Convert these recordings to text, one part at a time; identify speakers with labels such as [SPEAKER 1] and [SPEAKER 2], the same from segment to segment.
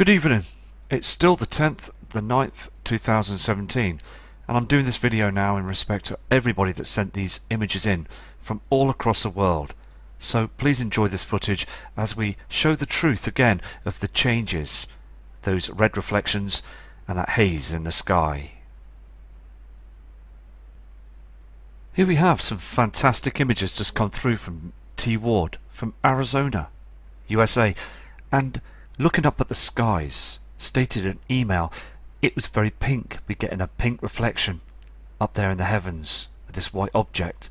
[SPEAKER 1] Good evening. It's still the 10th, the 9th, 2017, and I'm doing this video now in respect to everybody that sent these images in from all across the world. So please enjoy this footage as we show the truth again of the changes, those red reflections and that haze in the sky. Here we have some fantastic images just come through from T. Ward from Arizona, USA, and looking up at the skies, stated in an email, it was very pink. We're getting a pink reflection up there in the heavens with this white object,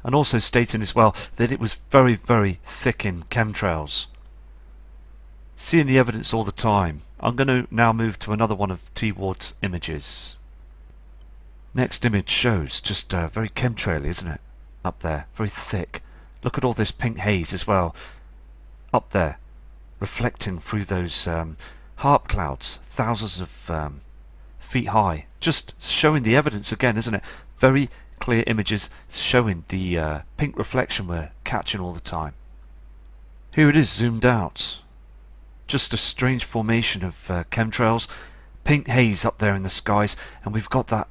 [SPEAKER 1] and also stating as well that it was very, very thick in chemtrails. Seeing the evidence all the time. I'm going to now move to another one of T. Ward's images. Next image shows just very chemtrail, isn't it? Up there, very thick. Look at all this pink haze as well. Up there, reflecting through those harp clouds, thousands of feet high. Just showing the evidence again, isn't it? Very clear images showing the pink reflection we're catching all the time. Here it is zoomed out. Just a strange formation of chemtrails, pink haze up there in the skies, and we've got that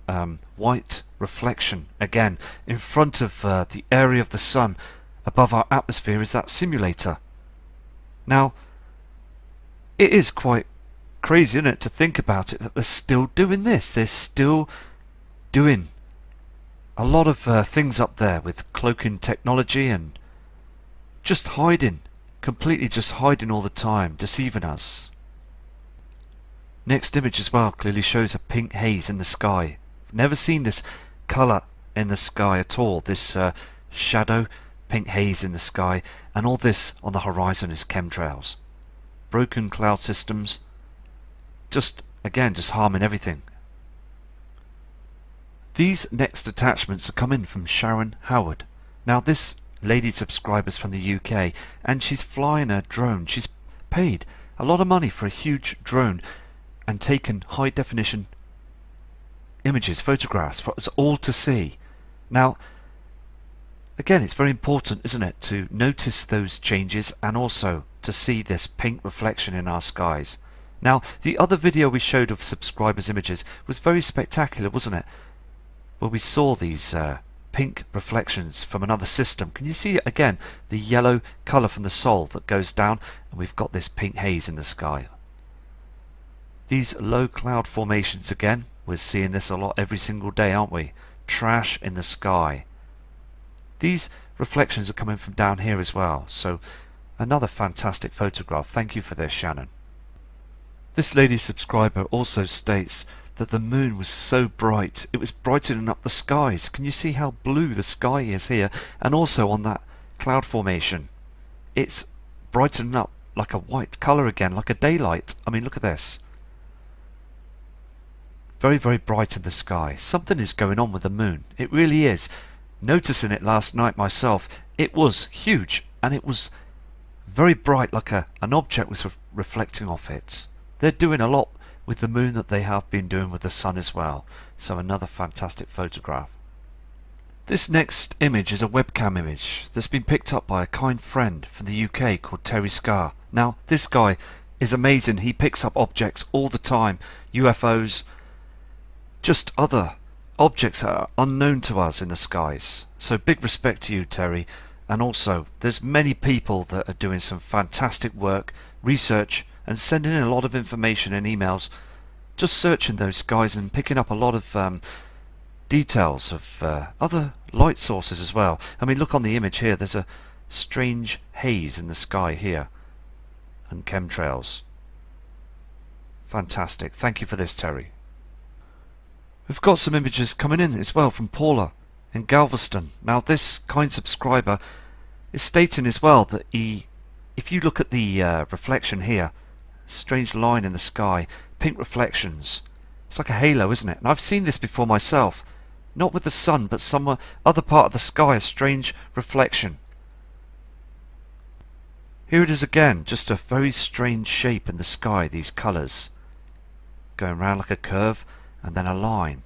[SPEAKER 1] white reflection again in front of the area of the sun. Above our atmosphere is that simulator. Now, it is quite crazy, isn't it, to think about it, that they're still doing this. They're still doing a lot of things up there with cloaking technology and just hiding, completely just hiding all the time, deceiving us. Next image as well clearly shows a pink haze in the sky. Never seen this colour in the sky at all. This shadow, pink haze in the sky, and all this on the horizon is chemtrails. Broken cloud systems, just again just harming everything. These next attachments are coming from Sharon Howard. Now this lady subscriber's from the UK and she's flying a drone. She's paid a lot of money for a huge drone and taken high definition images, photographs for us all to see. Now again, it's very important, isn't it, to notice those changes and also to see this pink reflection in our skies. Now, the other video we showed of subscribers' images was very spectacular, wasn't it? Where we saw these pink reflections from another system. Can you see it again? The yellow colour from the Sol that goes down, and we've got this pink haze in the sky. These low cloud formations again, we're seeing this a lot every single day, aren't we? Trash in the sky. These reflections are coming from down here as well, so another fantastic photograph. Thank you for this, Shannon. This lady subscriber also states that the moon was so bright, it was brightening up the skies. Can you see how blue the sky is here? And also on that cloud formation, it's brightening up like a white colour again, like a daylight. I mean, look at this. Very, very bright in the sky. Something is going on with the moon. It really is. Noticing it last night myself, it was huge and it was very bright, like an object was reflecting off it. They're doing a lot with the moon that they have been doing with the sun as well. So another fantastic photograph. This next image is a webcam image that's been picked up by a kind friend from the UK called Terry Scar. Now this guy is amazing. He picks up objects all the time, UFOs, just other objects that are unknown to us in the skies. So big respect to you, Terry. And also there's many people that are doing some fantastic work, research, and sending in a lot of information and emails, just searching those skies and picking up a lot of details of other light sources as well. I mean, look on the image here, there's a strange haze in the sky here and chemtrails. Fantastic. Thank you for this, Terry. We've got some images coming in as well from Paula in Galveston. Now this kind subscriber is stating as well that if you look at the reflection here, strange line in the sky, pink reflections, it's like a halo, isn't it? And I've seen this before myself, not with the sun but some other part of the sky, a strange reflection. Here it is again, just a very strange shape in the sky, these colours going round like a curve and then a line.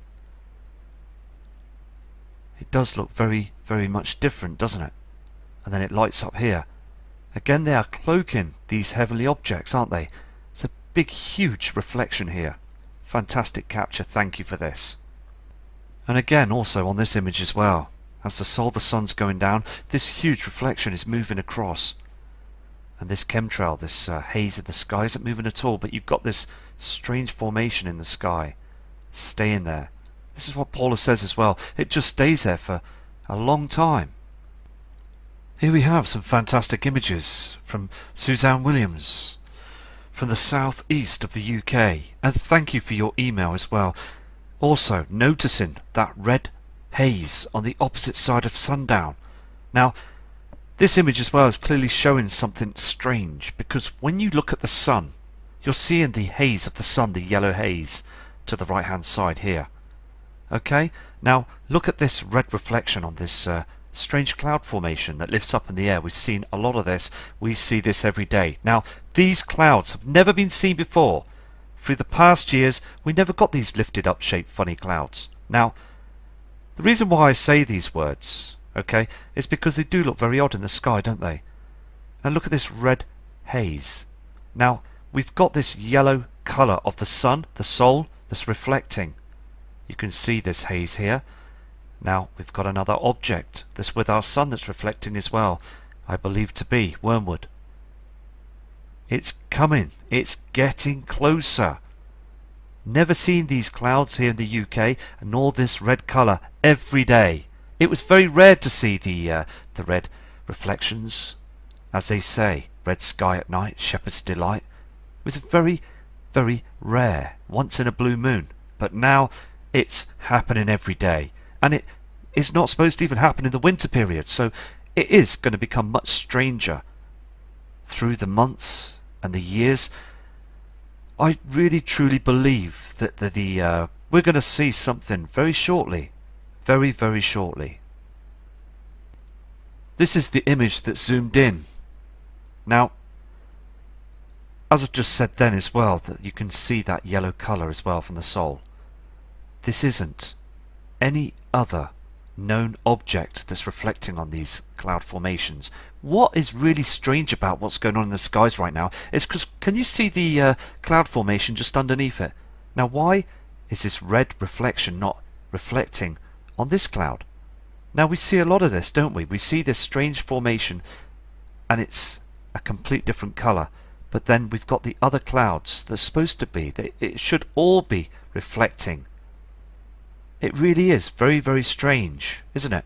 [SPEAKER 1] It does look very, very much different, doesn't it? And then it lights up here. Again, they are cloaking these heavenly objects, aren't they? It's a big huge reflection here. Fantastic capture, thank you for this. And again also on this image as well, as the sun's going down, this huge reflection is moving across. And this chemtrail, this haze in the sky isn't moving at all, but you've got this strange formation in the sky staying there. This is what Paula says as well. It just stays there for a long time. Here we have some fantastic images from Suzanne Williams from the southeast of the UK. And thank you for your email as well. Also noticing that red haze on the opposite side of sundown. Now, this image as well is clearly showing something strange, because when you look at the sun, you're seeing the haze of the sun, the yellow haze, to the right hand side here. Okay, now look at this red reflection on this strange cloud formation that lifts up in the air. We've seen a lot of this. We see this every day. Now, these clouds have never been seen before. Through the past years, we never got these lifted up shaped funny clouds. Now, the reason why I say these words, okay, is because they do look very odd in the sky, don't they? And look at this red haze. Now, we've got this yellow colour of the sun, the sol, that's reflecting. You can see this haze here. Now, we've got another object that's with our sun that's reflecting as well. I believe to be wormwood. It's coming. It's getting closer. Never seen these clouds here in the UK, nor this red colour every day. It was very rare to see the red reflections. As they say, red sky at night, shepherd's delight. It was very, very rare, once in a blue moon. But now it's happening every day. And it is not supposed to even happen in the winter period. So it is going to become much stranger through the months and the years. I really truly believe that we're going to see something very shortly. Very, very shortly. This is the image that's zoomed in. Now, as I just said then as well, that you can see that yellow colour as well from the sol. This isn't any other known object that's reflecting on these cloud formations. What is really strange about what's going on in the skies right now is because, can you see the cloud formation just underneath it? Now, why is this red reflection not reflecting on this cloud? Now, we see a lot of this, don't we? We see this strange formation and it's a complete different colour. But then we've got the other clouds that's supposed to be. It should all be reflecting. It really is very, very strange, isn't it?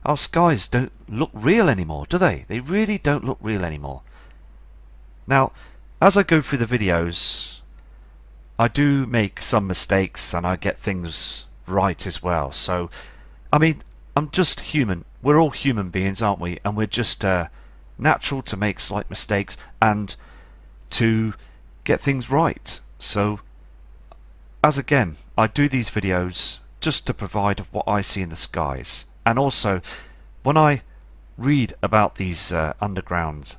[SPEAKER 1] Our skies don't look real anymore, do they? They really don't look real anymore. Now, as I go through the videos, I do make some mistakes and I get things right as well. So, I mean, I'm just human. We're all human beings, aren't we? And we're just natural to make slight mistakes and to get things right. So, as again, I do these videos just to provide what I see in the skies. And also, when I read about these underground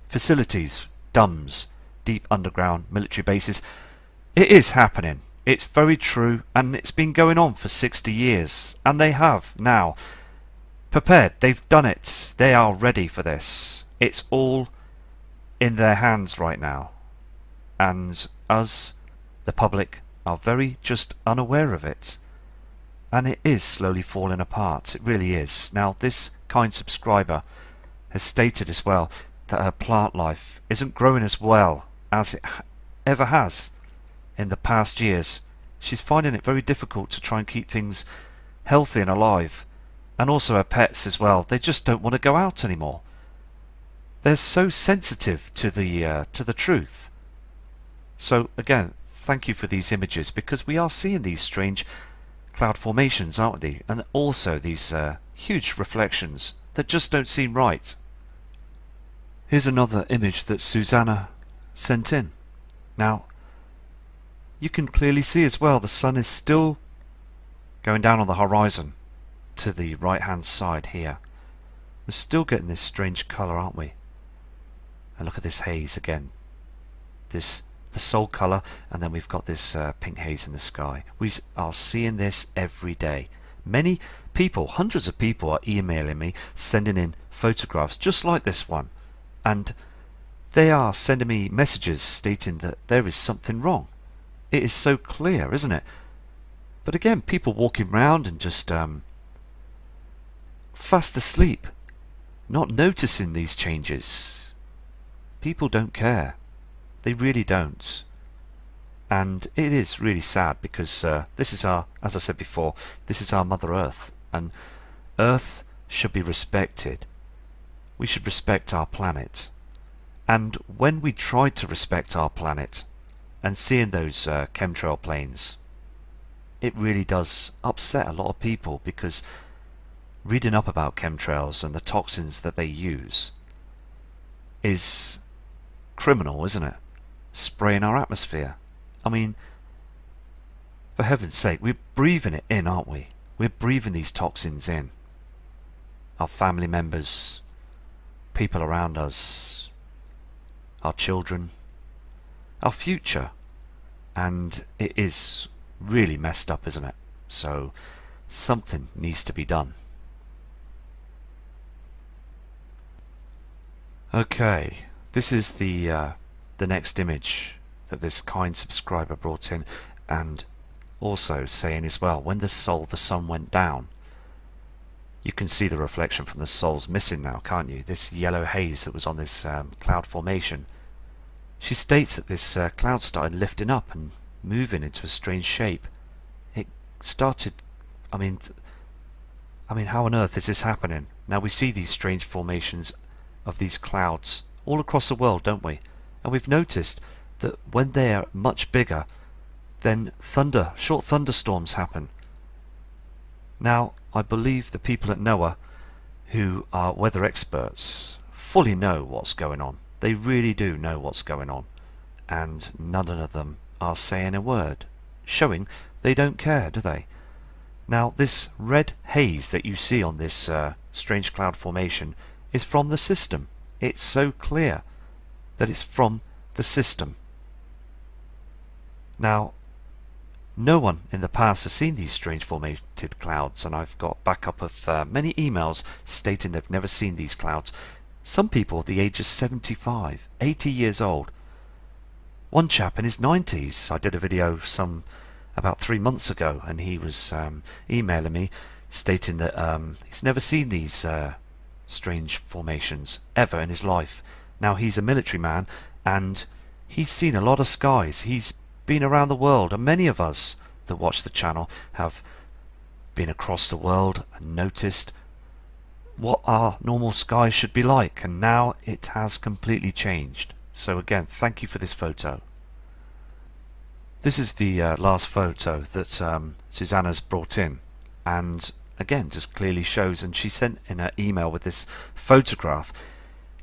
[SPEAKER 1] facilities, DUMBs, deep underground military bases, it is happening. It's very true, and it's been going on for 60 years. And they have now prepared. They've done it. They are ready for this. It's all in their hands right now. And us, the public, are very just unaware of it. And it is slowly falling apart. It really is. Now, this kind subscriber has stated as well that her plant life isn't growing as well as it ever has in the past years. She's finding it very difficult to try and keep things healthy and alive. And also her pets as well. They just don't want to go out anymore. They're so sensitive to the truth. So again, thank you for these images, because we are seeing these strange cloud formations, aren't we? And also these huge reflections that just don't seem right. Here's another image that Susanna sent in. Now, you can clearly see as well the sun is still going down on the horizon to the right hand side here. We're still getting this strange colour, aren't we? And look at this haze again. The sol colour, and then we've got this pink haze in the sky. We are seeing this every day. Many people, hundreds of people, are emailing me, sending in photographs just like this one. And they are sending me messages stating that there is something wrong. It is so clear, isn't it? But again, people walking around and just fast asleep, not noticing these changes. People don't care. They really don't. And it is really sad because this is our, as I said before, this is our Mother Earth, and Earth should be respected. We should respect our planet. And when we try to respect our planet and seeing those chemtrail planes, it really does upset a lot of people, because reading up about chemtrails and the toxins that they use is criminal, isn't it? Spraying our atmosphere. I mean, for heaven's sake, we're breathing it in, aren't we? We're breathing these toxins in. Our family members, people around us, our children, our future. And it is really messed up, isn't it? So something needs to be done. Okay, this is the next image that this kind subscriber brought in, and also saying as well, when the sun went down, you can see the reflection from the sol's missing now, can't you? This yellow haze that was on this cloud formation. She states that this cloud started lifting up and moving into a strange shape. It started, I mean, how on earth is this happening? Now we see these strange formations of these clouds all across the world, don't we? And we've noticed that when they're much bigger, then short thunderstorms happen. Now, I believe the people at NOAA, who are weather experts, fully know what's going on. They really do know what's going on. And none of them are saying a word, showing they don't care, do they? Now, this red haze that you see on this strange cloud formation is from the system. It's so clear that it's from the system. Now, no one in the past has seen these strange formated clouds, and I've got backup of many emails stating they've never seen these clouds. Some people at the age of 75, 80 years old. One chap in his 90s, I did a video about 3 months ago, and he was emailing me stating that he's never seen these strange formations ever in his life. Now, he's a military man, and he's seen a lot of skies. He's been around the world, and many of us that watch the channel have been across the world and noticed what our normal skies should be like, and now it has completely changed. So again, thank you for this photo. This is the last photo that Susanna's brought in, and again just clearly shows, and she sent in her email with this photograph.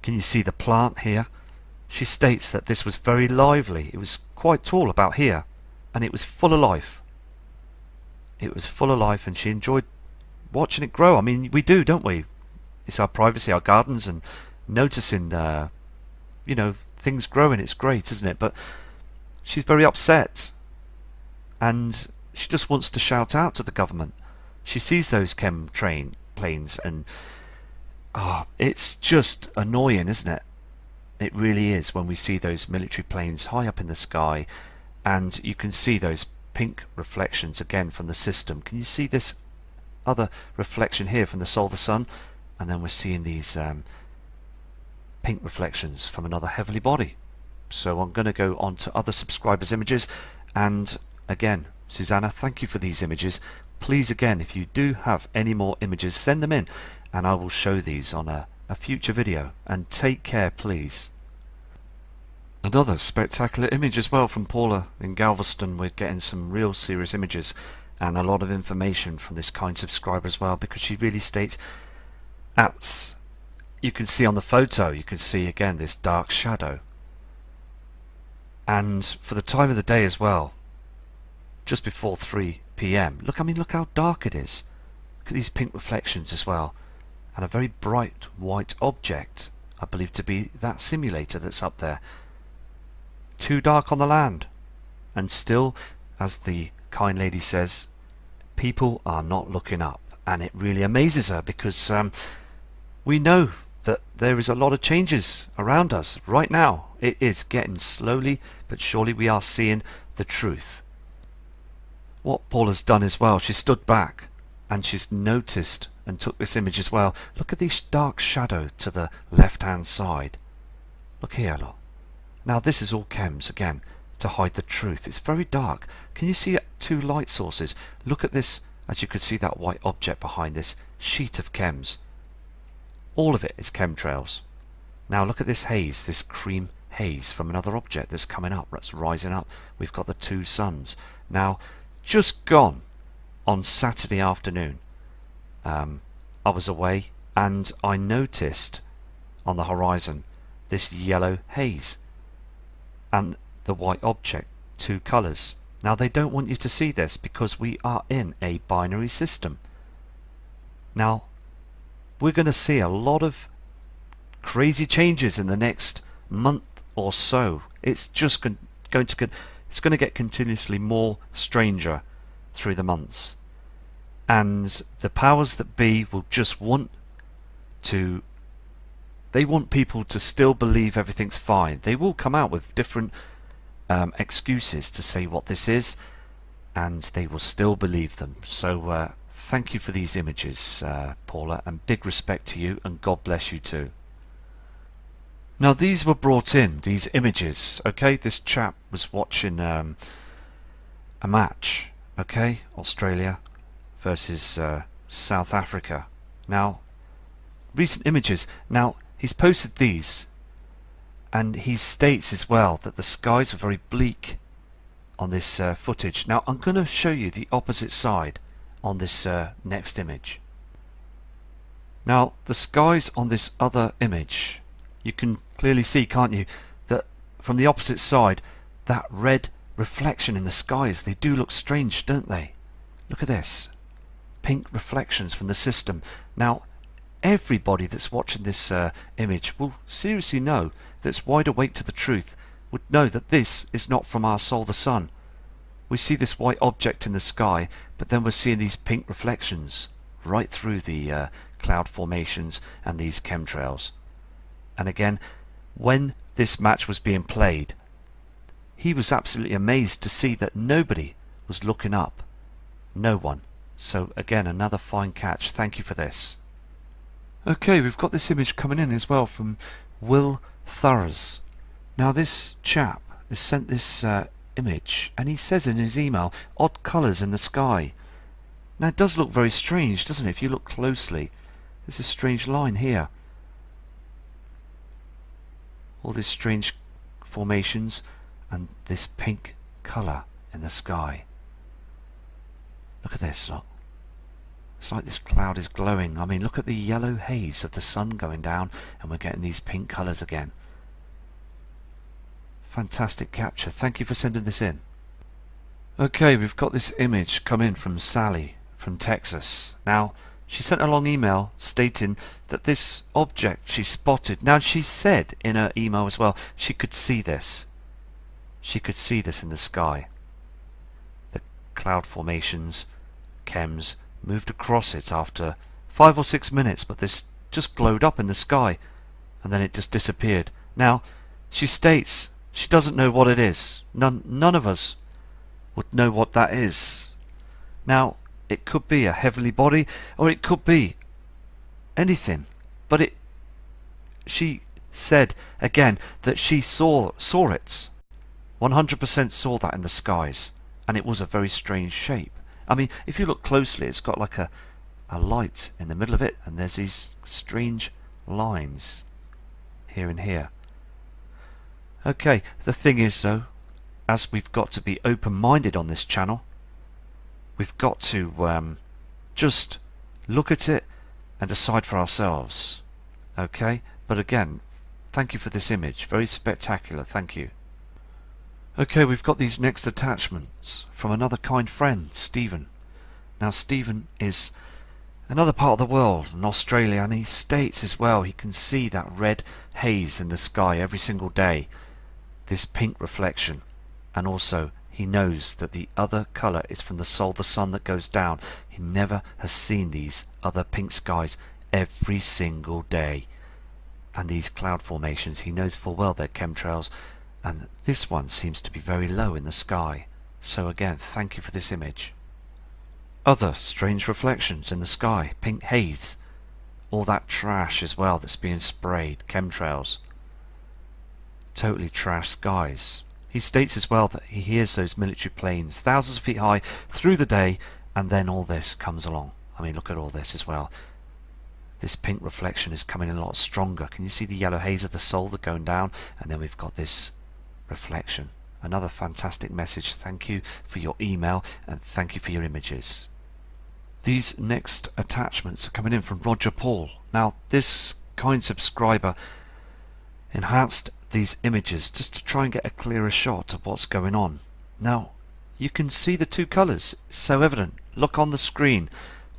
[SPEAKER 1] Can you see the plant here? She states that this was very lively. It was quite tall about here, and it was full of life. It was full of life, and she enjoyed watching it grow. I mean, we do, don't we? It's our privacy, our gardens, and noticing you know, things growing. It's great, isn't it? But she's very upset, and she just wants to shout out to the government. She sees those chemtrail planes, and it's just annoying, isn't it? It really is, when we see those military planes high up in the sky, and you can see those pink reflections again from the system. Can you see this other reflection here from the sun? And then we're seeing these pink reflections from another heavenly body. So I'm going to go on to other subscribers' images, and again, Susanna, thank you for these images. Please, again, if you do have any more images, send them in, and I will show these on a future video. And take care, please. Another spectacular image as well from Paula in Galveston. We're getting some real serious images and a lot of information from this kind subscriber as well, because she really states, as you can see on the photo, you can see again this dark shadow, and for the time of the day as well, just before 3 PM. Look, I mean, look how dark it is. Look at these pink reflections as well, and a very bright white object, I believe to be that simulator that's up there. Too dark on the land, and still, as the kind lady says, people are not looking up, and it really amazes her, because we know that there is a lot of changes around us right now. It is getting slowly but surely we are seeing the truth. What Paula's done as well, she stood back and she's noticed and took this image as well. Look at this dark shadow to the left hand side. Look here, look. Now this is all chems again to hide the truth. It's very dark. Can you see two light sources? Look at this, as you can see that white object behind this sheet of chems. All of it is chemtrails. Now look at this haze, this cream haze from another object that's coming up, that's rising up. We've got the two suns. Now, just gone on Saturday afternoon, I was away and I noticed on the horizon this yellow haze and the white object, two colours. Now they don't want you to see this because we are in a binary system. Now we're going to see a lot of crazy changes in the next month or so. It's just going to get continuously more stranger through the months, and the powers that be will just want to, they want people to still believe everything's fine. They will come out with different excuses to say what this is, and they will still believe them. So thank you for these images, Paula, and big respect to you, and God bless you too. Now these were brought in, these images, okay? This chap was watching a match, okay? Australia versus South Africa. Now, recent images. Now, he's posted these, and he states as well that the skies were very bleak on this footage. Now, I'm going to show you the opposite side on this next image. Now, the skies on this other image, you can clearly see, can't you, that from the opposite side, that red reflection in the skies, they do look strange, don't they? Look at this. Pink reflections from the system. Now, everybody that's watching this image will seriously know, that's wide awake to the truth, would know that this is not from our soul, the sun. We see this white object in the sky, but then we're seeing these pink reflections right through the cloud formations and these chemtrails. And again, when this match was being played, he was absolutely amazed to see that nobody was looking up. No one. So again, another fine catch. Thank you for this. Okay, we've got this image coming in as well from Will Thurrs. Now this chap has sent this image, and he says in his email, odd colours in the sky. Now it does look very strange, doesn't it? If you look closely, there's a strange line here. All these strange formations and this pink colour in the sky. Look at this, look. It's like this cloud is glowing. I mean, look at the yellow haze of the sun going down, and we're getting these pink colours again. Fantastic capture. Thank you for sending this in. Okay, we've got this image come in from Sally from Texas. Now, she sent a long email stating that this object she spotted. Now, she said in her email as well, she could see this. She could see this in the sky. The cloud formations, chems, moved across it after 5 or 6 minutes, but this just glowed up in the sky, and then it just disappeared. Now, she states she doesn't know what it is. None of us would know what that is. Now, it could be a heavenly body, or it could be anything. But she said again that she saw it. 100% saw that in the skies, and it was a very strange shape. I mean, if you look closely, it's got like a light in the middle of it, and there's these strange lines here and here. Okay, the thing is though, as we've got to be open-minded on this channel, we've got to just look at it and decide for ourselves. Okay, but again, thank you for this image. Very spectacular, thank you. Okay, we've got these next attachments from another kind friend, Stephen. Now, Stephen is another part of the world, in Australia, and he states as well he can see that red haze in the sky every single day, this pink reflection, and also he knows that the other colour is from the soul, the sun that goes down. He never has seen these other pink skies every single day. And these cloud formations, he knows full well they're chemtrails, and this one seems to be very low in the sky. So again, thank you for this image. Other strange reflections in the sky, pink haze, all that trash as well that's being sprayed, chemtrails. Totally trash skies. He states as well that he hears those military planes thousands of feet high through the day, and then all this comes along. I mean, look at all this as well. This pink reflection is coming in a lot stronger. Can you see the yellow haze of the solar going down? And then we've got this reflection. Another fantastic message. Thank you for your email, and thank you for your images. These next attachments are coming in from Roger Paul. Now, this kind subscriber enhanced these images just to try and get a clearer shot of what's going on. Now, you can see the two colours. It's so evident. Look on the screen.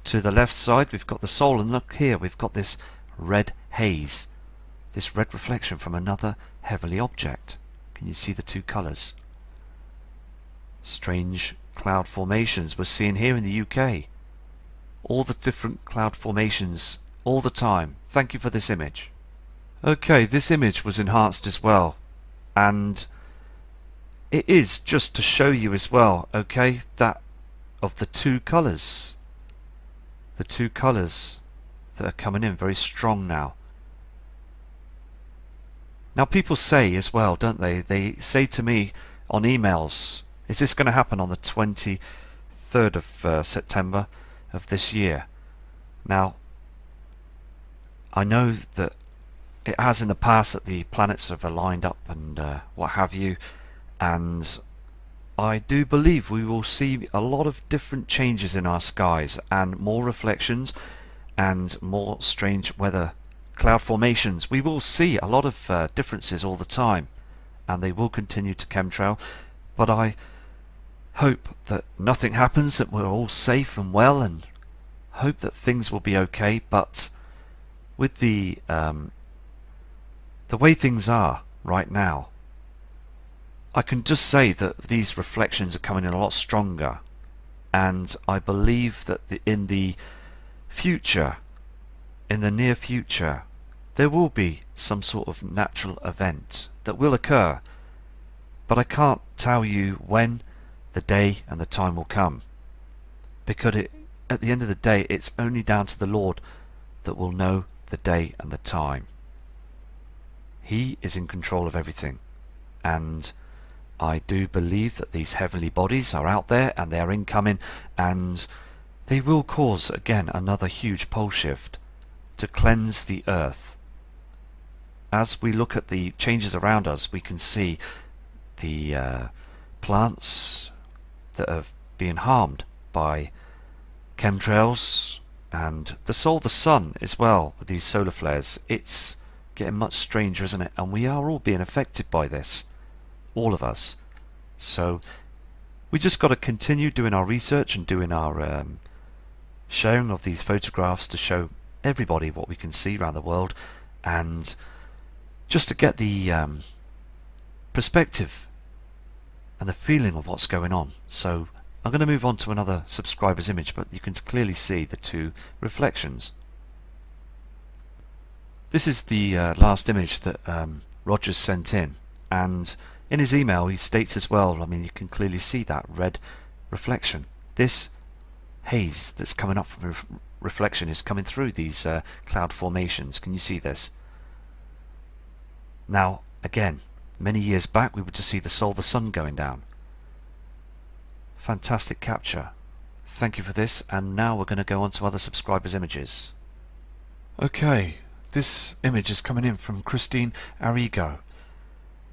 [SPEAKER 1] To the left side we've got the Sol, and look here we've got this red haze, this red reflection from another heavenly object. Can you see the two colours? Strange cloud formations we're seeing here in the UK. All the different cloud formations all the time. Thank you for this image. Okay, this image was enhanced as well, and it is just to show you as well, okay, that of the two colours. The two colours that are coming in very strong now. Now people say as well, don't they? They say to me on emails, is this going to happen on the 23rd of September of this year? Now, I know that it has in the past that the planets have aligned up and what have you, and I do believe we will see a lot of different changes in our skies, and more reflections and more strange weather cloud formations. We will see a lot of differences all the time, and they will continue to chemtrail, but I hope that nothing happens, that we're all safe and well, and hope that things will be okay. But with the way things are right now, I can just say that these reflections are coming in a lot stronger, and I believe that in the future, in the near future, there will be some sort of natural event that will occur, but I can't tell you when, the day and the time will come, because at the end of the day it's only down to the Lord that will know the day and the time. He is in control of everything, and I do believe that these heavenly bodies are out there and they are incoming, and they will cause again another huge pole shift to cleanse the earth. As we look at the changes around us, we can see the plants that are being harmed by chemtrails, and the sun as well with these solar flares. It's getting much stranger, isn't it? And we are all being affected by this. All of us. So we just got to continue doing our research and doing our sharing of these photographs to show everybody what we can see around the world, and just to get the perspective and the feeling of what's going on. So I'm going to move on to another subscriber's image, but you can clearly see the two reflections. This is the last image that Rogers sent in, and in his email he states as well, I mean, you can clearly see that red reflection. This haze that's coming up from reflection is coming through these cloud formations. Can you see this? Now, again, many years back we would just see the sun going down. Fantastic capture. Thank you for this, and now we're going to go on to other subscribers' images. Okay, this image is coming in from Christine Arrigo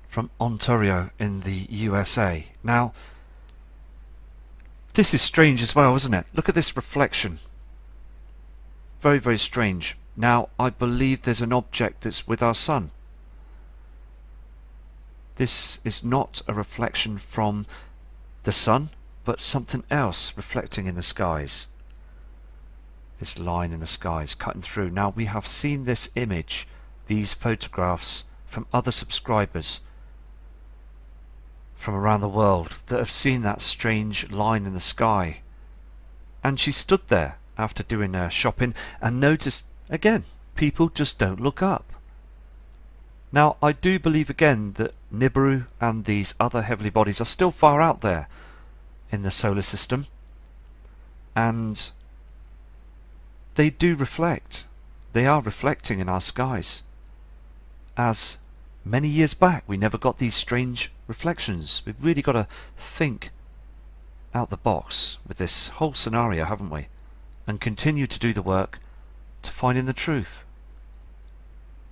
[SPEAKER 1] from Ontario in the USA. Now, this is strange as well, isn't it? Look at this reflection. Very, very strange. Now, I believe there's an object that's with our sun. This is not a reflection from the sun, but something else reflecting in the skies. This line in the skies cutting through. Now, we have seen this image, these photographs from other subscribers from around the world that have seen that strange line in the sky. And she stood there after doing her shopping and noticed, again, people just don't look up. Now, I do believe again that Nibiru and these other heavenly bodies are still far out there in the solar system, and they do reflect. They are reflecting in our skies. As many years back we never got these strange reflections. We've really got to think out the box with this whole scenario, haven't we? And continue to do the work to finding the truth.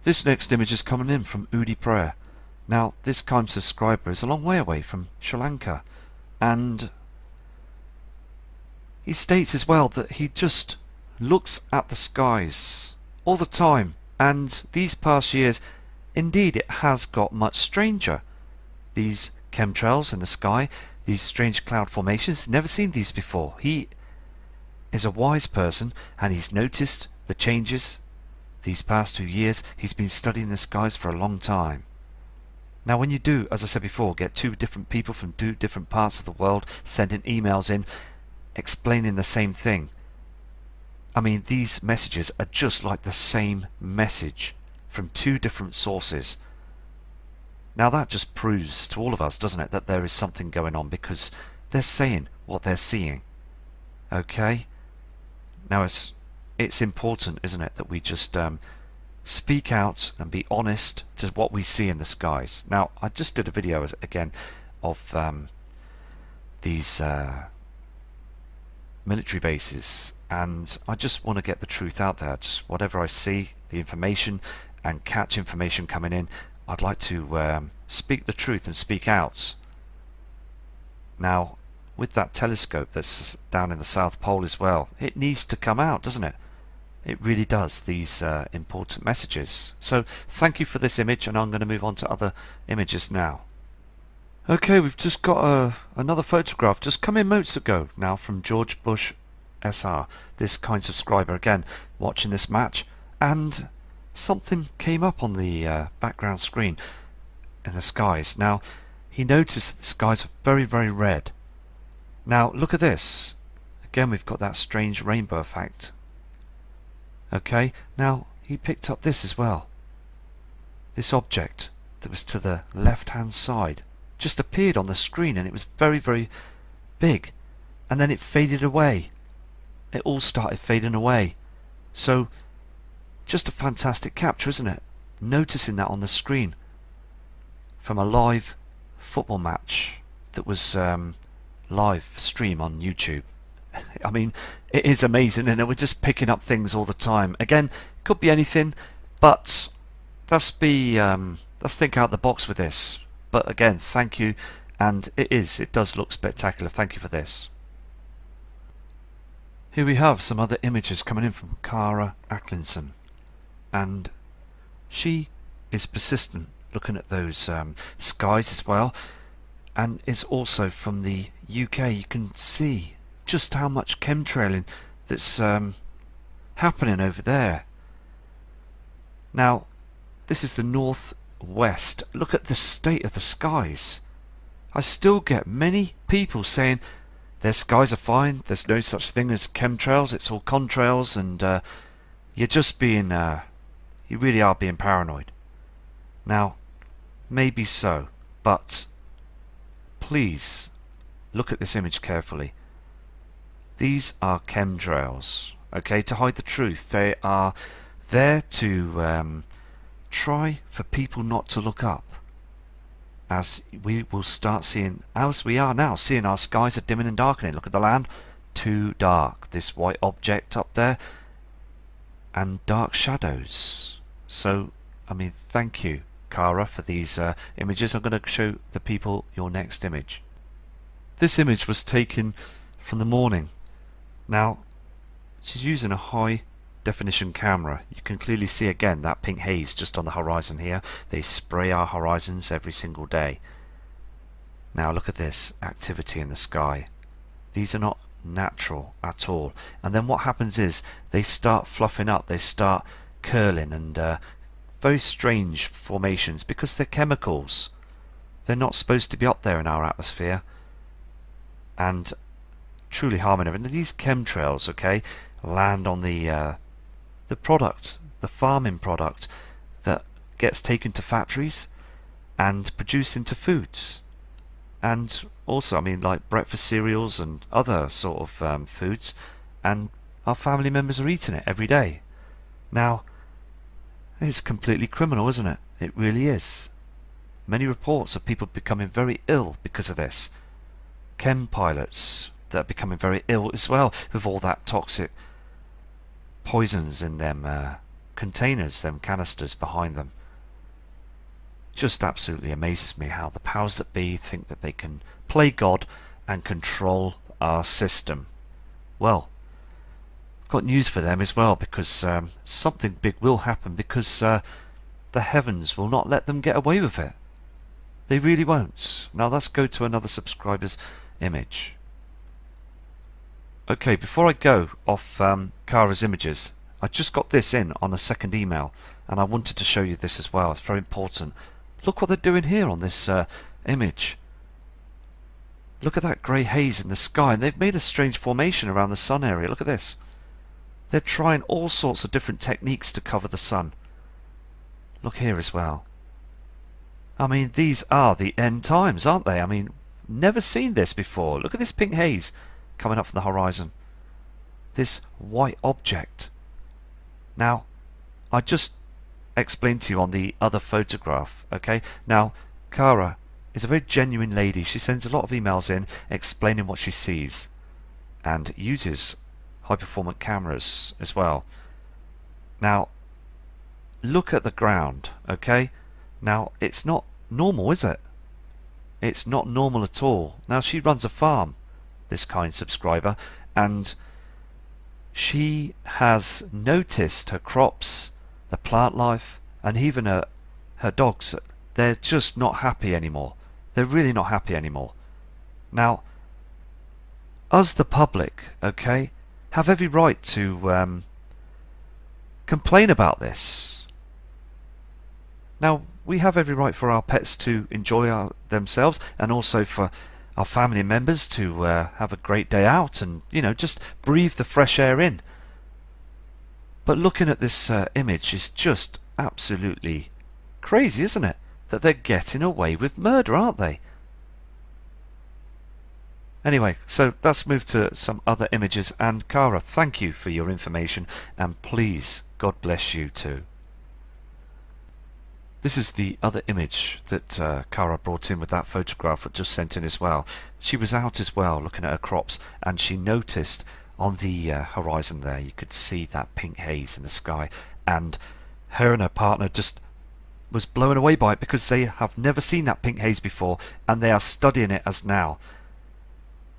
[SPEAKER 1] This next image is coming in from Udi Prayer. Now, this kind subscriber is a long way away from Sri Lanka, and he states as well that he just looks at the skies all the time, and these past years, indeed, it has got much stranger. These chemtrails in the sky, these strange cloud formations, never seen these before. He is a wise person, and he's noticed the changes these past 2 years. He's been studying the skies for a long time. Now, when you do, as I said before, get 2 different people from 2 different parts of the world sending emails in explaining the same thing, I mean, these messages are just like the same message from 2 different sources. Now, that just proves to all of us, doesn't it, that there is something going on, because they're saying what they're seeing. Okay? Now, it's important, isn't it, that we just speak out and be honest to what we see in the skies. Now, I just did a video again of these military bases, and I just want to get the truth out there. Just whatever I see, the information, and catch information coming in, I'd like to speak the truth and speak out. Now, with that telescope that's down in the South Pole as well, it needs to come out, doesn't it? It really does, these important messages. So thank you for this image, and I'm going to move on to other images now. Okay, we've just got another photograph just come in moments ago now from George Bush SR, this kind subscriber again, watching this match, and something came up on the background screen in the skies. Now, he noticed that the skies were very, very red. Now, look at this. Again, we've got that strange rainbow effect. Okay, now he picked up this as well. This object that was to the left-hand side just appeared on the screen, and it was very, very big, and then it faded away. It all started fading away. So, just a fantastic capture, isn't it? Noticing that on the screen from a live football match that was live stream on YouTube. I mean, it is amazing, and we're just picking up things all the time. Again, could be anything, but let's think out the box with this. But again, thank you, and it does look spectacular. Thank you for this. Here we have some other images coming in from Cara Acklinson, and she is persistent looking at those skies as well, and is also from the UK. You can see just how much chemtrailing that's happening over there. Now, this is the northwest. Look at the state of the skies. I still get many people saying their skies are fine, there's no such thing as chemtrails, it's all contrails, and you're just being you really are being paranoid. Now, maybe so, but please look at this image carefully. These are chemtrails, okay, to hide the truth. They are there to try for people not to look up, as we will start seeing, as we are now seeing, our skies are dimming and darkening. Look at the land, too dark. This white object up there, and dark shadows. So, I mean, thank you, Cara, for these images. I'm going to show the people your next image. This image was taken from the morning. Now, she's using a high definition camera. You can clearly see again that pink haze just on the horizon here. They spray our horizons every single day. Now look at this activity in the sky. These are not natural at all. And then what happens is they start fluffing up, they start curling, and very strange formations, because they're chemicals. They're not supposed to be up there in our atmosphere, and truly harming everything. These chemtrails, okay, land on the product, the farming product that gets taken to factories and produced into foods. And also, I mean, like breakfast cereals and other sort of foods, and our family members are eating it every day. Now, it's completely criminal, isn't it? It really is. Many reports of people becoming very ill because of this. Chem pilots that are becoming very ill as well with all that toxic poisons in them containers, them canisters behind them. Just absolutely amazes me how the powers that be think that they can play God and control our system. Well, I've got news for them as well, because something big will happen, because the heavens will not let them get away with it. They really won't. Now let's go to another subscriber's image. Okay, before I go off Kara's images, I just got this in on a second email, and I wanted to show you this as well. It's very important. Look what they're doing here on this image. Look at that grey haze in the sky, and they've made a strange formation around the sun area. Look at this. They're trying all sorts of different techniques to cover the sun. Look here as well. I mean, these are the end times, aren't they? I mean, never seen this before. Look at this pink haze coming up from the horizon. This white object. Now, I just explained to you on the other photograph, okay? Now, Kara is a very genuine lady. She sends a lot of emails in explaining what she sees, and uses high-performance cameras as well. Now, look at the ground, okay? Now, it's not normal, is it? It's not normal at all. Now, she runs a farm, this kind subscriber, and she has noticed her crops, the plant life, and even her dogs. They're just not happy anymore. They're really not happy anymore. Now, us the public, okay, have every right to complain about this. Now, we have every right for our pets to enjoy themselves, and also for our family members to have a great day out and, you know, just breathe the fresh air in. But looking at this image is just absolutely crazy, isn't it? That they're getting away with murder, aren't they? Anyway, so let's move to some other images. And Kara, thank you for your information, and please, God bless you too. This is the other image that Kara brought in with that photograph that just sent in as well. She was out as well looking at her crops, and she noticed on the horizon there, you could see that pink haze in the sky, and her and her partner just was blown away by it, because they have never seen that pink haze before, and they are studying it as now,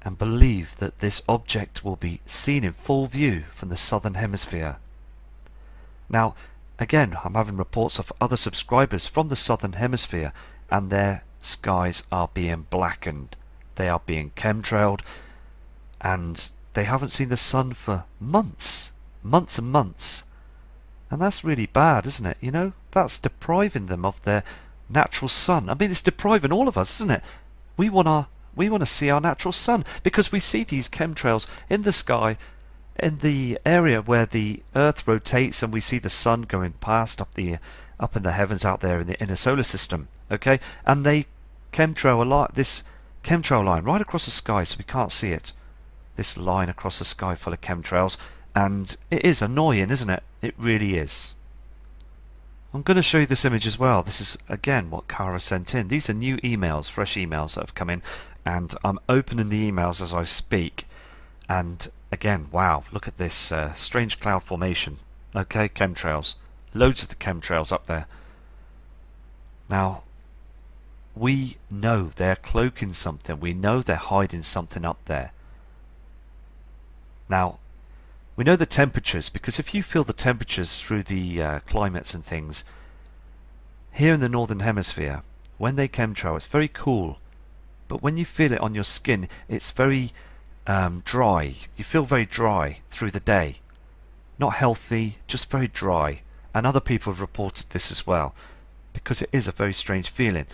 [SPEAKER 1] and believe that this object will be seen in full view from the southern hemisphere. Now, again, I'm having reports of other subscribers from the southern hemisphere, and their skies are being blackened. They are being chemtrailed, and they haven't seen the sun for months. Months and months. And that's really bad, isn't it? You know, that's depriving them of their natural sun. I mean, it's depriving all of us, isn't it? We want to see our natural sun, because we see these chemtrails in the sky, in the area where the Earth rotates, and we see the sun going past up in the heavens out there in the inner solar system. Okay, and they chemtrail this chemtrail line right across the sky, so we can't see it. This line across the sky full of chemtrails, and it is annoying, isn't it? It really is. I'm going to show you this image as well. This is again what Kara sent in. These are new emails, fresh emails that have come in, and I'm opening the emails as I speak. And again, wow, look at this strange cloud formation. Okay, chemtrails. Loads of the chemtrails up there. Now, we know they're cloaking something. We know they're hiding something up there. Now, we know the temperatures, because if you feel the temperatures through the climates and things, here in the northern hemisphere, when they chemtrail, it's very cool. But when you feel it on your skin, it's very dry. You feel very dry through the day. Not healthy, just very dry. And other people have reported this as well, because it is a very strange feeling.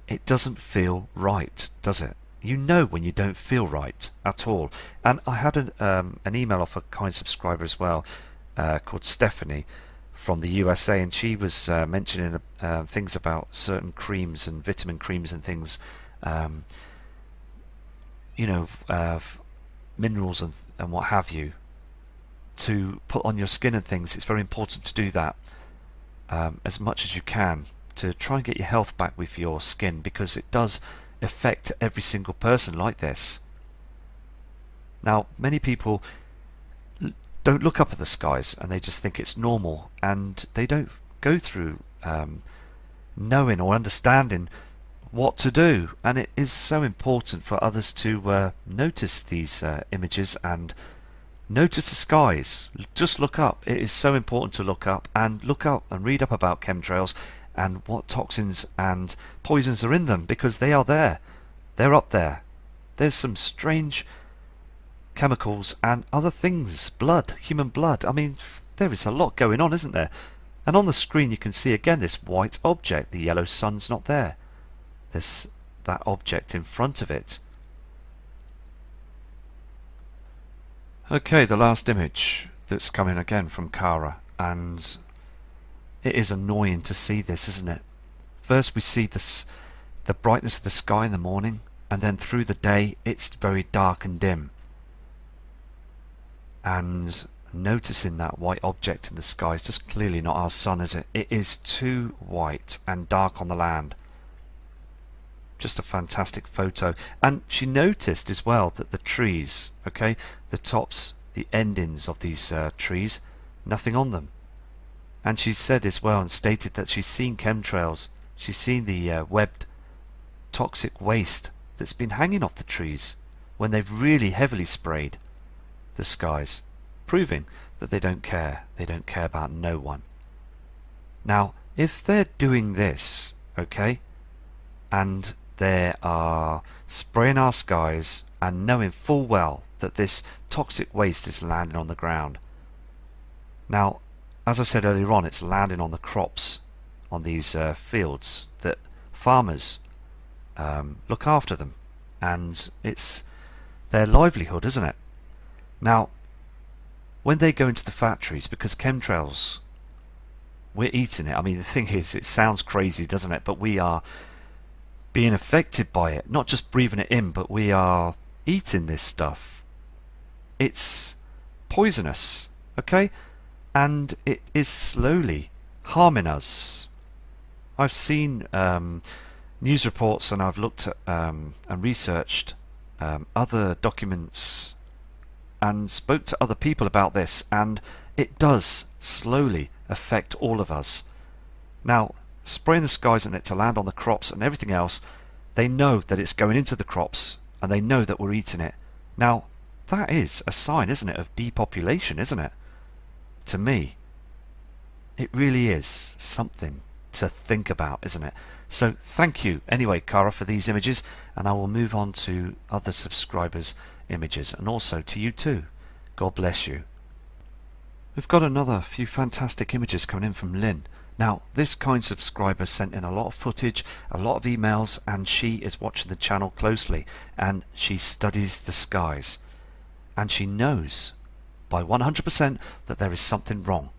[SPEAKER 1] It doesn't feel right, does it? You know when you don't feel right at all. And I had an email off a kind subscriber as well, called Stephanie, from the USA, and she was mentioning things about certain creams and vitamin creams and things, um, you know, minerals and what have you, to put on your skin and things. It's very important to do that as much as you can to try and get your health back with your skin, because it does affect every single person like this. Now, many people don't look up at the skies and they just think it's normal, and they don't go through knowing or understanding what to do. And it is so important for others to notice these images and notice the skies. Just look up. It is so important to look up and read up about chemtrails and what toxins and poisons are in them, because they are there. They're up there. There's some strange chemicals and other things. Blood, human blood. I mean, there is a lot going on, isn't there? And on the screen you can see again this white object. The yellow sun's not there. There's that object in front of it. Okay, the last image that's coming again from Kara, and it is annoying to see this, isn't it? First we see this, the brightness of the sky in the morning, and then through the day it's very dark and dim. And noticing that white object in the sky is just clearly not our sun, is it? It is too white and dark on the land. Just a fantastic photo. And she noticed as well that the trees, okay, the tops, the endings of these trees, nothing on them. And she said as well and stated that she's seen chemtrails. She's seen the webbed toxic waste that's been hanging off the trees when they've really heavily sprayed the skies, proving that they don't care. They don't care about no one. Now, if they're doing this, okay, and they are spraying our skies and knowing full well that this toxic waste is landing on the ground. Now, as I said earlier on, it's landing on the crops on these fields that farmers look after them, and it's their livelihood, isn't it? Now, when they go into the factories, because chemtrails, we're eating it. I mean, the thing is, it sounds crazy, doesn't it? But we are being affected by it, not just breathing it in, but we are eating this stuff. It's poisonous, okay? And it is slowly harming us. I've seen news reports, and I've looked at and researched other documents and spoke to other people about this, and it does slowly affect all of us. Now, spraying the skies and it to land on the crops and everything else, they know that it's going into the crops, and they know that we're eating it. Now, that is a sign, isn't it, of depopulation, isn't it? To me, it really is something to think about, isn't it? So thank you anyway, Kara, for these images, and I will move on to other subscribers' images, and also to you too. God bless you. We've got another few fantastic images coming in from Lynn. Now, this kind subscriber sent in a lot of footage, a lot of emails, and she is watching the channel closely, and she studies the skies, and she knows by 100% that there is something wrong.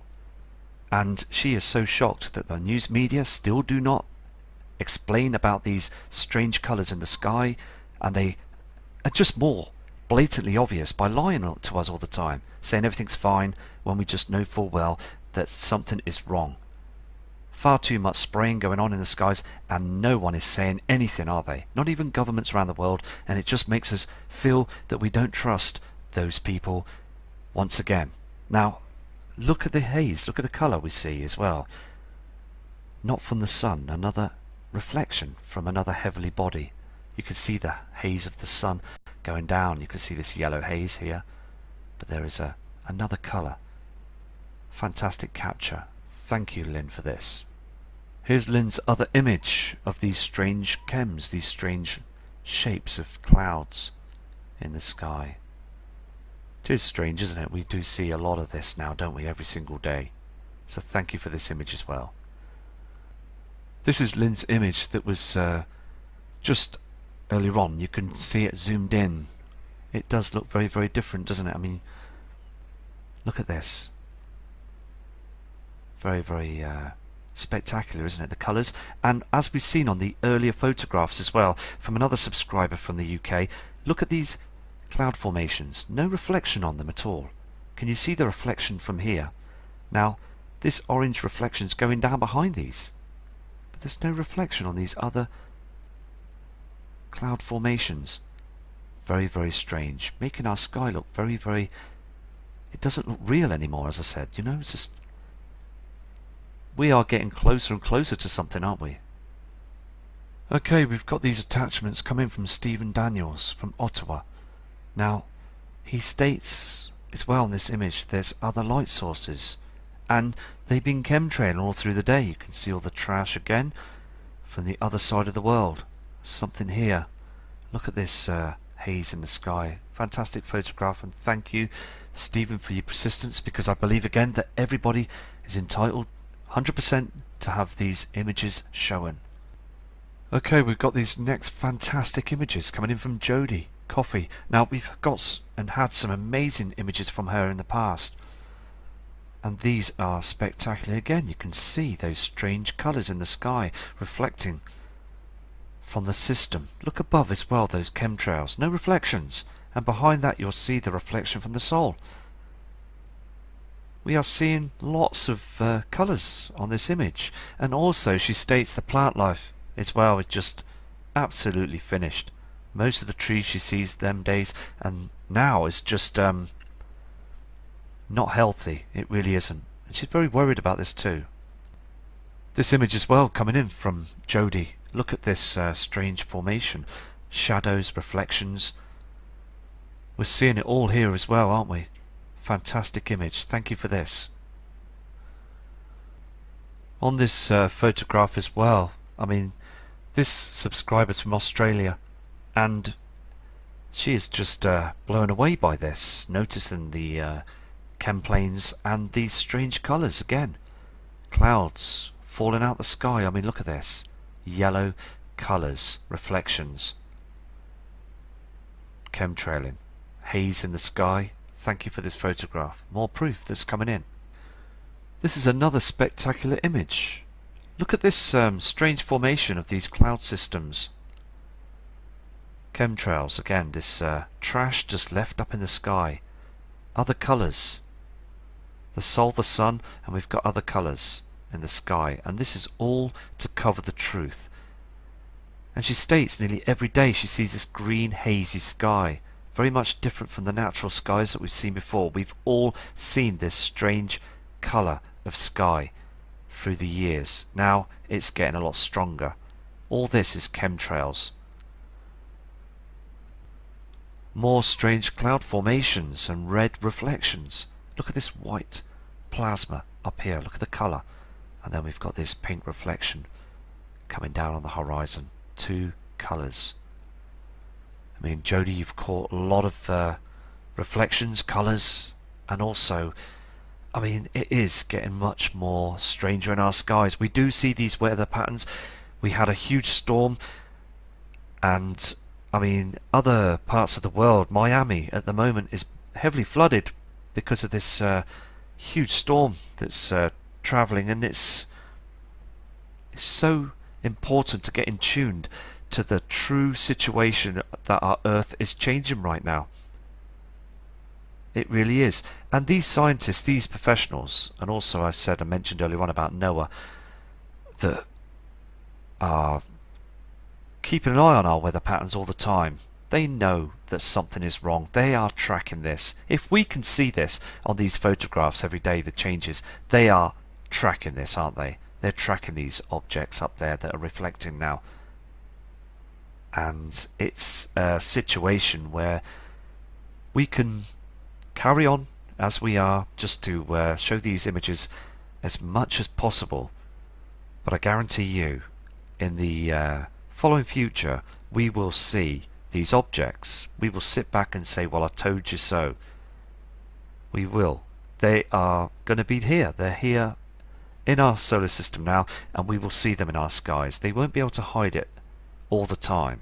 [SPEAKER 1] And she is so shocked that the news media still do not explain about these strange colours in the sky, and they are just more blatantly obvious by lying to us all the time, saying everything's fine when we just know full well that something is wrong. Far too much spraying going on in the skies, and no one is saying anything, are they? Not even governments around the world, and it just makes us feel that we don't trust those people once again. Now, look at the haze, look at the colour we see as well. Not from the sun, another reflection from another heavenly body. You can see the haze of the sun going down. You can see this yellow haze here, but there is another colour. Fantastic capture. Thank you, Lynn, for this. Here's Lynn's other image of these strange chems, these strange shapes of clouds in the sky. It is strange, isn't it? We do see a lot of this now, don't we, every single day. So thank you for this image as well. This is Lynn's image that was just earlier on. You can see it zoomed in. It does look very, very different, doesn't it? I mean, look at this. Very, very spectacular, isn't it? The colours. And as we've seen on the earlier photographs as well, from another subscriber from the UK, look at these cloud formations. No reflection on them at all. Can you see the reflection from here? Now, this orange reflection's going down behind these. But there's no reflection on these other cloud formations. Very, very strange. Making our sky look very, very... It doesn't look real anymore, as I said. You know, it's just... We are getting closer and closer to something, aren't we? Okay, we've got these attachments coming from Stephen Daniels from Ottawa. Now, he states as well in this image there's other light sources, and they've been chemtrailing all through the day. You can see all the trash again from the other side of the world. Something here. Look at this haze in the sky. Fantastic photograph, and thank you, Stephen, for your persistence, because I believe again that everybody is entitled 100% to have these images shown. Okay, we've got these next fantastic images coming in from Jodie Coffey. Now, we've got and had some amazing images from her in the past, and these are spectacular again. You can see those strange colours in the sky reflecting from the system. Look above as well, those chemtrails, no reflections, and behind that you'll see the reflection from the Sol. We are seeing lots of colours on this image, and also she states the plant life as well is just absolutely finished. Most of the trees she sees them days and now is just not healthy. It really isn't, and she's very worried about this too. This image as well coming in from Jodie. Look at this strange formation, shadows, reflections. We're seeing it all here as well, aren't we? Fantastic image. Thank you for this. On this photograph as well, I mean, this subscriber's from Australia, and she is just blown away by this, noticing the chem planes and these strange colours again. Clouds falling out the sky. I mean, look at this. Yellow colours, reflections. Chemtrailing. Haze in the sky. Thank you for this photograph. More proof that's coming in. This is another spectacular image. Look at this strange formation of these cloud systems. Chemtrails, again, this trash just left up in the sky. Other colours. The Sol, the sun, and we've got other colours in the sky. And this is all to cover the truth. And she states nearly every day she sees this green, hazy sky. Very much different from the natural skies that we've seen before. We've all seen this strange colour of sky through the years. Now it's getting a lot stronger. All this is chemtrails. More strange cloud formations and red reflections. Look at this white plasma up here. Look at the colour. And then we've got this pink reflection coming down on the horizon. Two colours. I mean, Jodie, you've caught a lot of reflections, colours, and also, I mean, it is getting much more stranger in our skies. We do see these weather patterns. We had a huge storm, and I mean, other parts of the world, Miami at the moment is heavily flooded because of this huge storm that's travelling, and it's so important to get in tuned to the true situation that our Earth is changing right now. It really is. And these scientists, these professionals, and also I mentioned earlier on about NOAA, that are keeping an eye on our weather patterns all the time. They know that something is wrong. They are tracking this. If we can see this on these photographs every day, the changes, they are tracking this, aren't they? They're tracking these objects up there that are reflecting now. And it's a situation where we can carry on as we are, just to show these images as much as possible. But I guarantee you, in the following future, we will see these objects. We will sit back and say, well, I told you so. We will. They are going to be here. They're here in our solar system now, and we will see them in our skies. They won't be able to hide it all the time.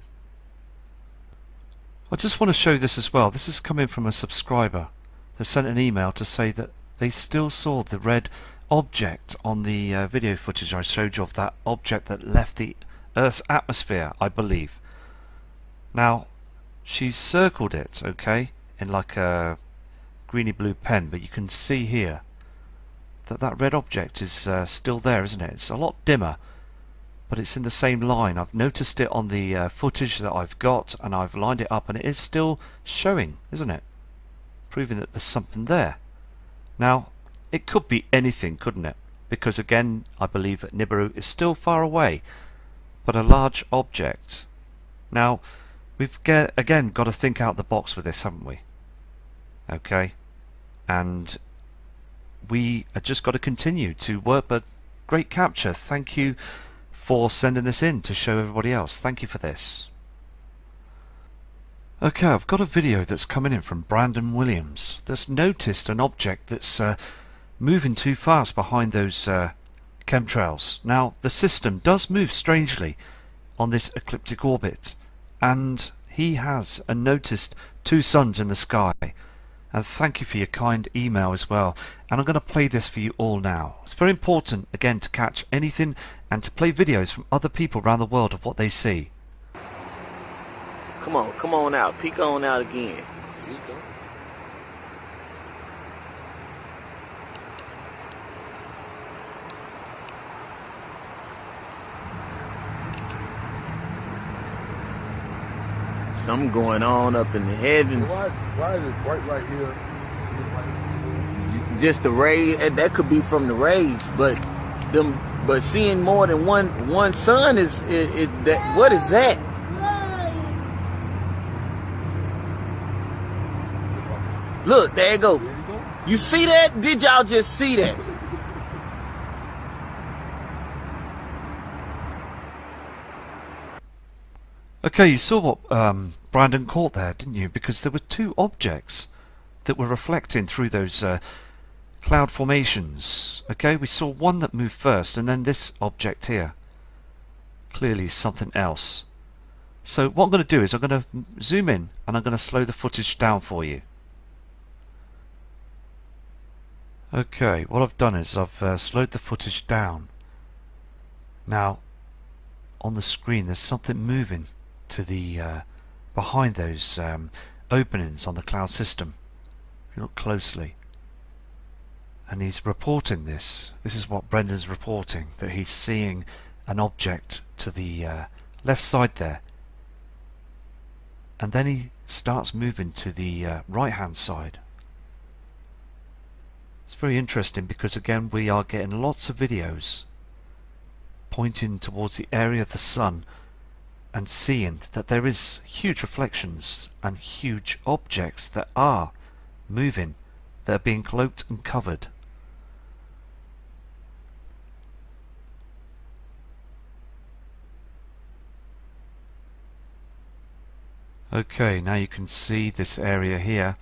[SPEAKER 1] I just want to show this as well. This is coming from a subscriber that sent an email to say that they still saw the red object on the video footage I showed you of that object that left the Earth's atmosphere, I believe. Now, she's circled it, okay, in like a greeny blue pen, but you can see here that that red object is still there, isn't it? It's a lot dimmer, but it's in the same line. I've noticed it on the footage that I've got, and I've lined it up, and it is still showing, isn't it? Proving that there's something there. Now, it could be anything, couldn't it? Because again, I believe that Nibiru is still far away, but a large object. Now, we've again got to think out the box with this, haven't we? Okay, and we have just got to continue to work. But great capture. Thank you for sending this in to show everybody else. Thank you for this. Okay, I've got a video that's coming in from Brandon Williams that's noticed an object that's moving too fast behind those chemtrails. Now, the system does move strangely on this ecliptic orbit, and he has noticed two suns in the sky. And thank you for your kind email as well. And I'm going to play this for you all now. It's very important, again, to catch anything and to play videos from other people around the world of what they see.
[SPEAKER 2] Come on out. Peek on out again. Something going on up in the heavens.
[SPEAKER 3] Why is it bright right here?
[SPEAKER 2] Just the rays. That could be from the rays, but seeing more than one sun is that. What is that? Look, there you go. You see that? Did y'all just see that?
[SPEAKER 1] Okay, you saw what Brandon caught there, didn't you? Because there were two objects that were reflecting through those cloud formations. Okay, we saw one that moved first, and then this object here. Clearly something else. So what I'm going to do is I'm going to zoom in, and I'm going to slow the footage down for you. Okay, what I've done is I've slowed the footage down. Now, on the screen there's something moving to the behind those openings on the cloud system. If you look closely, and he's reporting this. This is what Brendan's reporting, that he's seeing an object to the left side there, and then he starts moving to the right hand side. It's very interesting because again we are getting lots of videos pointing towards the area of the sun and seeing that there is huge reflections and huge objects that are moving, that are being cloaked and covered. Okay, now you can see this area here,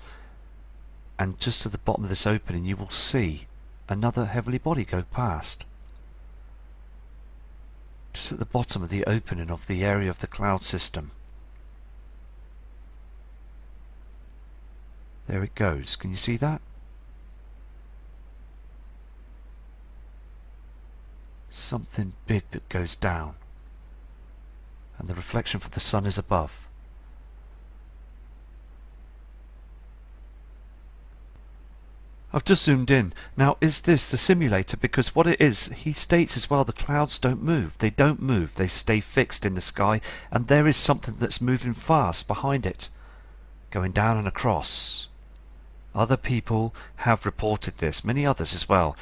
[SPEAKER 1] and just at the bottom of this opening you will see another heavenly body go past. Just at the bottom of the opening of the area of the cloud system. There it goes. Can you see that? Something big that goes down, and the reflection from the sun is above. I've just zoomed in. Now, is this the simulator? Because what it is, he states as well, the clouds don't move. They don't move. They stay fixed in the sky, and there is something that's moving fast behind it, going down and across. Other people have reported this, many others as well.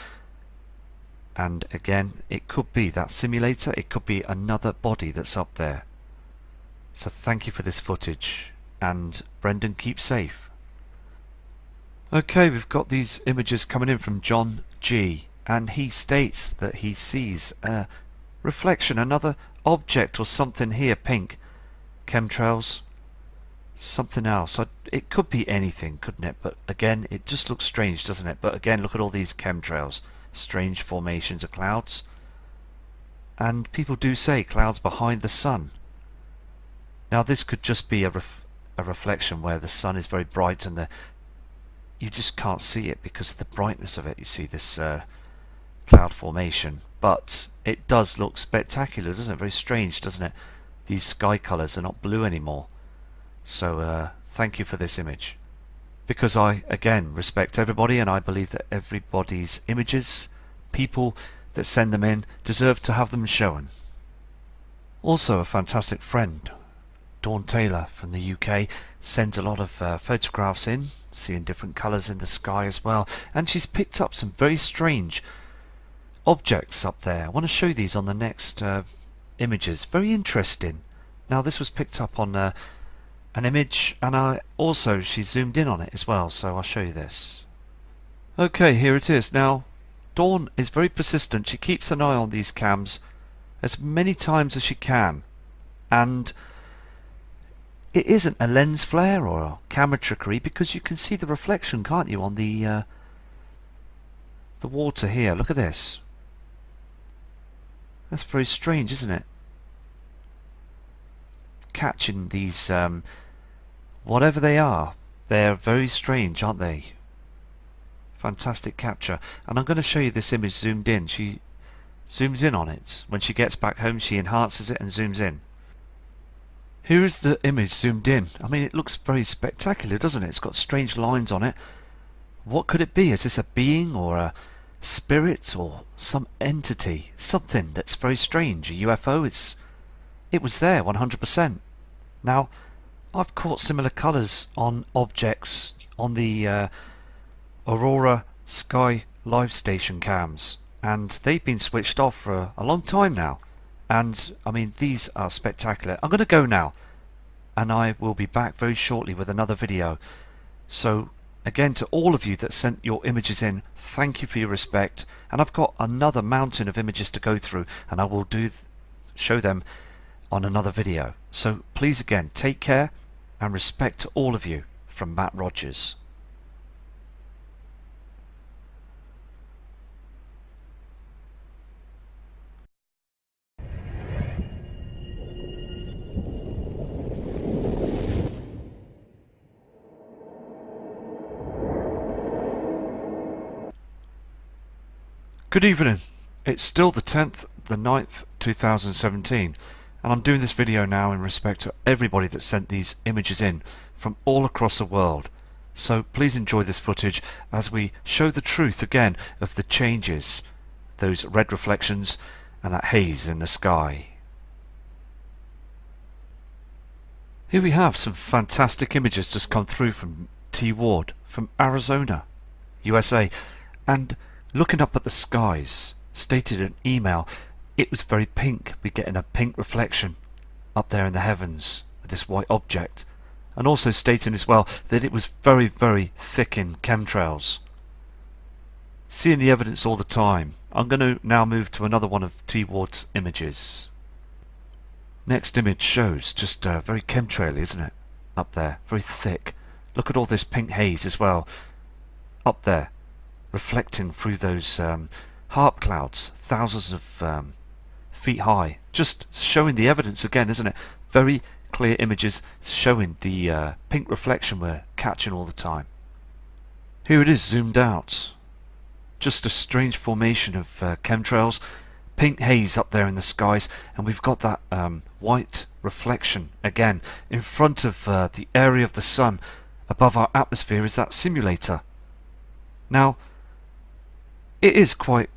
[SPEAKER 1] And again, it could be that simulator, it could be another body that's up there. So thank you for this footage, and Brendan, keep safe. Okay, we've got these images coming in from John G, and he states that he sees a reflection, another object or something here, pink. Chemtrails, something else. It could be anything, couldn't it? But again, it just looks strange, doesn't it? But again, look at all these chemtrails, strange formations of clouds. And people do say clouds behind the sun. Now this could just be a reflection where the sun is very bright and you just can't see it because of the brightness of it. You see this cloud formation, but it does look spectacular, doesn't it? Very strange, doesn't it? These sky colours are not blue anymore. So thank you for this image, because I again respect everybody, and I believe that everybody's images, people that send them in, deserve to have them shown. Also, a fantastic friend, Dawn Taylor from the UK, sends a lot of photographs in, seeing different colours in the sky as well, and she's picked up some very strange objects up there. I want to show these on the next images. Very interesting. Now, this was picked up on an image, and she zoomed in on it as well, so I'll show you this. Okay, here it is. Now, Dawn is very persistent. She keeps an eye on these cams as many times as she can, and it isn't a lens flare or a camera trickery, because you can see the reflection, can't you, on the water here. Look at this. That's very strange, isn't it? Catching these whatever they are, they're very strange, aren't they? Fantastic capture. And I'm going to show you this image zoomed in. She zooms in on it. When she gets back home, she enhances it and zooms in. Here is the image zoomed in. I mean, it looks very spectacular, doesn't it? It's got strange lines on it. What could it be? Is this a being or a spirit or some entity? Something that's very strange. A UFO? It was there 100%. Now, I've caught similar colours on objects on the Aurora Sky Live Station cams, and they've been switched off for a long time now. And I mean, these are spectacular. I'm going to go now, and I will be back very shortly with another video. So again, to all of you that sent your images in, thank you for your respect. And I've got another mountain of images to go through, and I will show them on another video. So please again, take care and respect to all of you from Matt Rogers. Good evening. It's still the 10th, the 9th, 2017, and I'm doing this video now in respect to everybody that sent these images in from all across the world. So please enjoy this footage as we show the truth again of the changes, those red reflections and that haze in the sky. Here we have some fantastic images just come through from T. Ward from Arizona, USA, and looking up at the skies, stated in an email, it was very pink. We're getting a pink reflection up there in the heavens with this white object, and also stating as well that it was very, very thick in chemtrails. Seeing the evidence all the time. I'm going to now move to another one of T. Ward's images. Next image shows just very chemtrail, isn't it? Up there, very thick. Look at all this pink haze as well. Up there, reflecting through those harp clouds, thousands of feet high. Just showing the evidence again, isn't it? Very clear images showing the pink reflection we're catching all the time. Here it is zoomed out. Just a strange formation of chemtrails, pink haze up there in the skies, and we've got that white reflection again in front of the area of the sun. Above our atmosphere is that simulator. Now, it is quite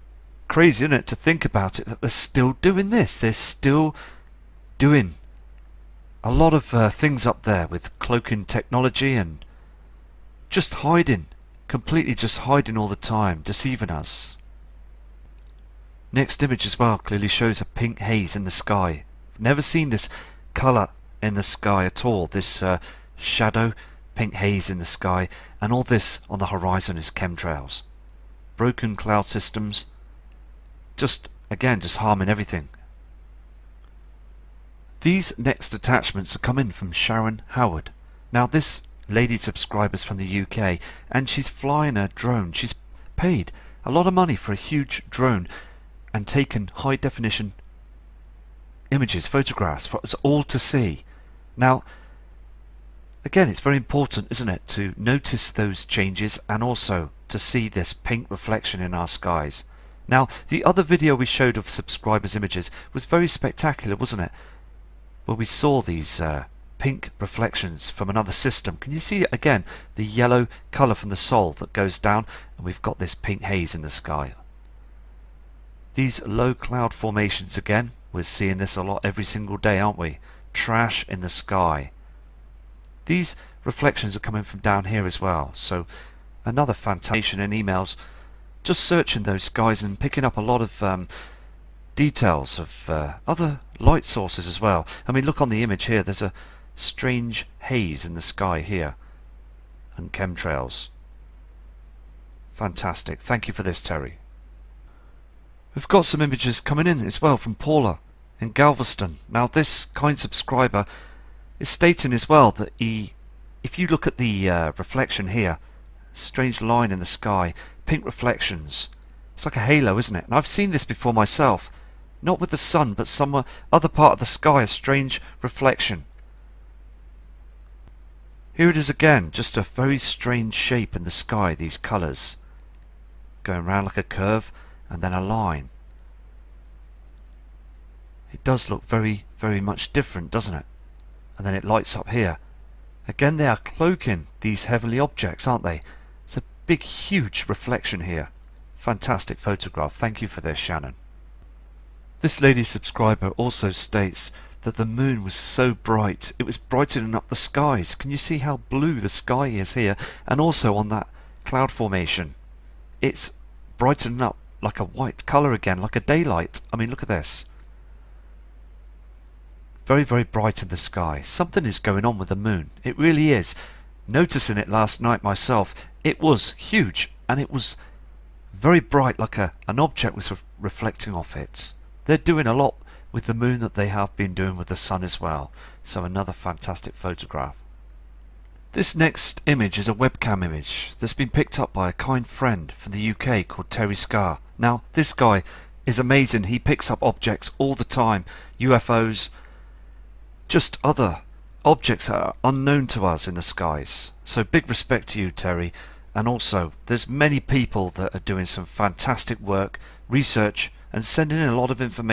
[SPEAKER 1] crazy, isn't it, to think about it, that they're still doing this. They're still doing a lot of things up there with cloaking technology and just hiding, completely just hiding all the time, deceiving us. Next image as well clearly shows a pink haze in the sky. I've never seen this colour in the sky at all. This shadow, pink haze in the sky, and all this on the horizon is chemtrails. Broken cloud systems, just harming everything. These next attachments are coming from Sharon Howard. Now this lady subscriber's from the UK, and she's flying a drone. She's paid a lot of money for a huge drone and taken high definition images, photographs for us all to see. Now again, it's very important, isn't it, to notice those changes and also to see this pink reflection in our skies. Now, the other video we showed of subscribers' images was very spectacular, wasn't it? Where we saw these pink reflections from another system. Can you see again the yellow colour from the Sol that goes down, and we've got this pink haze in the sky. These low cloud formations again, we're seeing this a lot every single day, aren't we? Trash in the sky. These reflections are coming from down here as well, so another fantastic in emails, just searching those skies and picking up a lot of details of other light sources as well. I mean, look on the image here, there's a strange haze in the sky here, and chemtrails. Fantastic. Thank you for this, Terry. We've got some images coming in as well from Paula in Galveston. Now, this kind subscriber is stating as well that if you look at the reflection here, strange line in the sky, pink reflections, it's like a halo, isn't it? And I've seen this before myself, not with the sun, but some other part of the sky, a strange reflection. Here it is again, just a very strange shape in the sky, these colours going round like a curve and then a line. It does look very, very much different, doesn't it? And then it lights up here. Again, they are cloaking these heavenly objects, aren't they? It's a big, huge reflection here. Fantastic photograph. Thank you for this, Shannon. This lady subscriber also states that the moon was so bright, it was brightening up the skies. Can you see how blue the sky is here? And also on that cloud formation, it's brightening up like a white colour again, like a daylight. I mean, look at this. Very, very bright in the sky. Something is going on with the moon. It really is. Noticing it last night myself, it was huge and it was very bright, like an object was reflecting off it. They're doing a lot with the moon that they have been doing with the sun as well. So another fantastic photograph. This next image is a webcam image that's been picked up by a kind friend from the UK called Terry Scarr. Now, this guy is amazing. He picks up objects all the time, UFOs, just other objects that are unknown to us in the skies. So big respect to you, Terry. And also, there's many people that are doing some fantastic work, research, and sending in a lot of information.